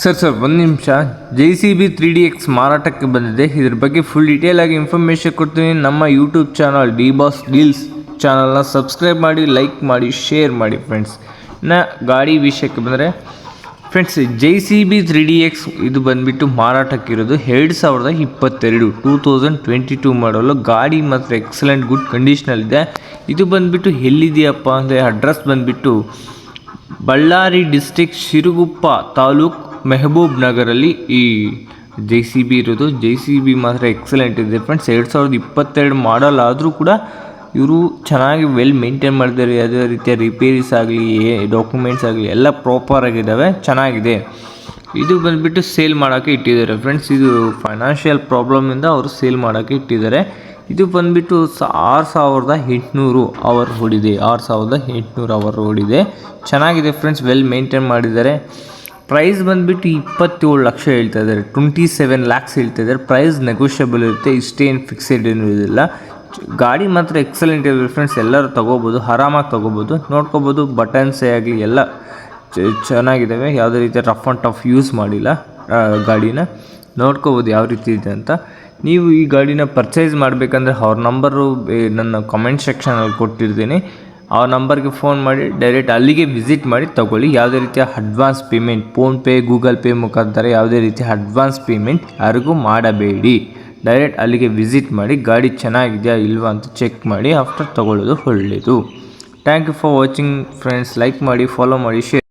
Sir ಒಂದು ನಿಮಿಷ. JCB 3DX ಮಾರಾಟಕ್ಕೆ ಬಂದಿದೆ. ಇದ್ರ ಬಗ್ಗೆ ಫುಲ್ ಡೀಟೇಲ್ ಆಗಿ ಇನ್ಫಾರ್ಮೇಷನ್ ಕೊಡ್ತೀನಿ. ನಮ್ಮ ಯೂಟ್ಯೂಬ್ ಚಾನಲ್ DBoss Deals ಚಾನಲ್ನ ಸಬ್ಸ್ಕ್ರೈಬ್ ಮಾಡಿ, ಲೈಕ್ ಮಾಡಿ, ಶೇರ್ ಮಾಡಿ ಫ್ರೆಂಡ್ಸ್. ಇನ್ನು ಗಾಡಿ ವಿಷಯಕ್ಕೆ ಬಂದರೆ ಫ್ರೆಂಡ್ಸ್, JCB 3DX ಇದು ಬಂದುಬಿಟ್ಟು ಮಾರಾಟಕ್ಕಿರೋದು 2022 2022 ಮಾಡಲು. ಗಾಡಿ ಮಾತ್ರ ಎಕ್ಸಲೆಂಟ್ ಗುಡ್ ಕಂಡೀಷನಲ್ಲಿದೆ. ಇದು ಬಂದುಬಿಟ್ಟು ಎಲ್ಲಿದೆಯಪ್ಪ ಅಂದರೆ ಅಡ್ರೆಸ್ ಬಂದುಬಿಟ್ಟು ಬಳ್ಳಾರಿ ಡಿಸ್ಟ್ರಿಕ್ಟ್ ಶಿರಗುಪ್ಪ ತಾಲೂಕು ಮೆಹಬೂಬ್ ನಗರಲ್ಲಿ ಈ JCB ಇರೋದು. JCB ಮಾತ್ರ ಎಕ್ಸಲೆಂಟ್ ಇದೆ ಫ್ರೆಂಡ್ಸ್. 2022 ಮಾಡಲ್ ಆದರೂ ಕೂಡ ಇವರು ಚೆನ್ನಾಗಿ ವೆಲ್ ಮೇಂಟೈನ್ ಮಾಡಿದ್ದಾರೆ. ಯಾವುದೇ ರೀತಿಯ ರಿಪೇರೀಸ್ ಆಗಲಿ, ಡಾಕ್ಯುಮೆಂಟ್ಸ್ ಆಗಲಿ ಎಲ್ಲ ಪ್ರಾಪರಾಗಿದ್ದಾವೆ, ಚೆನ್ನಾಗಿದೆ. ಇದು ಬಂದುಬಿಟ್ಟು ಸೇಲ್ ಮಾಡೋಕ್ಕೆ ಇಟ್ಟಿದ್ದಾರೆ ಫ್ರೆಂಡ್ಸ್. ಇದು ಫೈನಾನ್ಷಿಯಲ್ ಪ್ರಾಬ್ಲಮಿಂದ ಅವರು ಸೇಲ್ ಮಾಡೋಕ್ಕೆ ಇಟ್ಟಿದ್ದಾರೆ. ಇದು ಬಂದುಬಿಟ್ಟು 6800 ಅವರ್ ಓಡಿದೆ. 6800 ಅವರ್ ಓಡಿದೆ. ಚೆನ್ನಾಗಿದೆ ಫ್ರೆಂಡ್ಸ್, ವೆಲ್ ಮೇಂಟೈನ್ ಮಾಡಿದ್ದಾರೆ. ಪ್ರೈಸ್ ಬಂದುಬಿಟ್ಟು 27 ಲಕ್ಷ ಹೇಳ್ತಾ ಇದ್ದಾರೆ. 27 ಲ್ಯಾಕ್ಸ್ ಹೇಳ್ತಾ ಇದ್ದಾರೆ. ಪ್ರೈಸ್ ನೆಗೋಷಿಯಬಲ್ ಇರುತ್ತೆ, ಇಷ್ಟೇನು ಫಿಕ್ಸೆಡ್ ಏನೂ ಇರೋದಿಲ್ಲ. ಗಾಡಿ ಮಾತ್ರ ಎಕ್ಸಲೆಂಟ್ ಇದೆ ಫ್ರೆಂಡ್ಸ್. ಎಲ್ಲರೂ ತೊಗೋಬೋದು, ಆರಾಮಾಗಿ ತೊಗೋಬೋದು, ನೋಡ್ಕೋಬೋದು. ಬಟನ್ಸೇ ಆಗಲಿ ಎಲ್ಲ ಚೆನ್ನಾಗಿದ್ದಾವೆ. ಯಾವುದೇ ರೀತಿಯ ರಫ್ ಆ್ಯಂಡ್ ಟಫ್ ಯೂಸ್ ಮಾಡಿಲ್ಲ. ಗಾಡಿನ ನೋಡ್ಕೋಬೋದು ಯಾವ ರೀತಿ ಇದೆ ಅಂತ. ನೀವು ಈ ಗಾಡಿನ ಪರ್ಚೇಸ್ ಮಾಡಬೇಕಂದ್ರೆ ಅವ್ರ ನಂಬರು ನನ್ನ ಕಮೆಂಟ್ ಸೆಕ್ಷನಲ್ಲಿ ಕೊಟ್ಟಿರ್ತೀನಿ. ಆ ನಂಬರ್ಗೆ ಫೋನ್ ಮಾಡಿ ಡೈರೆಕ್ಟ್ ಅಲ್ಲಿಗೆ ವಿಸಿಟ್ ಮಾಡಿ ತೊಗೊಳ್ಳಿ. ಯಾವುದೇ ರೀತಿಯ advance payment, PhonePe, Google pay ಮುಖಾಂತರ ಯಾವುದೇ ರೀತಿಯ ಅಡ್ವಾನ್ಸ್ ಪೇಮೆಂಟ್ ಯಾರಿಗೂ ಮಾಡಬೇಡಿ. ಡೈರೆಕ್ಟ್ ಅಲ್ಲಿಗೆ ವಿಸಿಟ್ ಮಾಡಿ ಗಾಡಿ ಚೆನ್ನಾಗಿದೆಯಾ ಇಲ್ವಾ ಅಂತ ಚೆಕ್ ಮಾಡಿ ಆಫ್ಟರ್ ತೊಗೊಳ್ಳೋದು ಒಳ್ಳೆಯದು. Thank you for watching friends. Like ಮಾಡಿ, ಫಾಲೋ ಮಾಡಿ, ಶೇರ್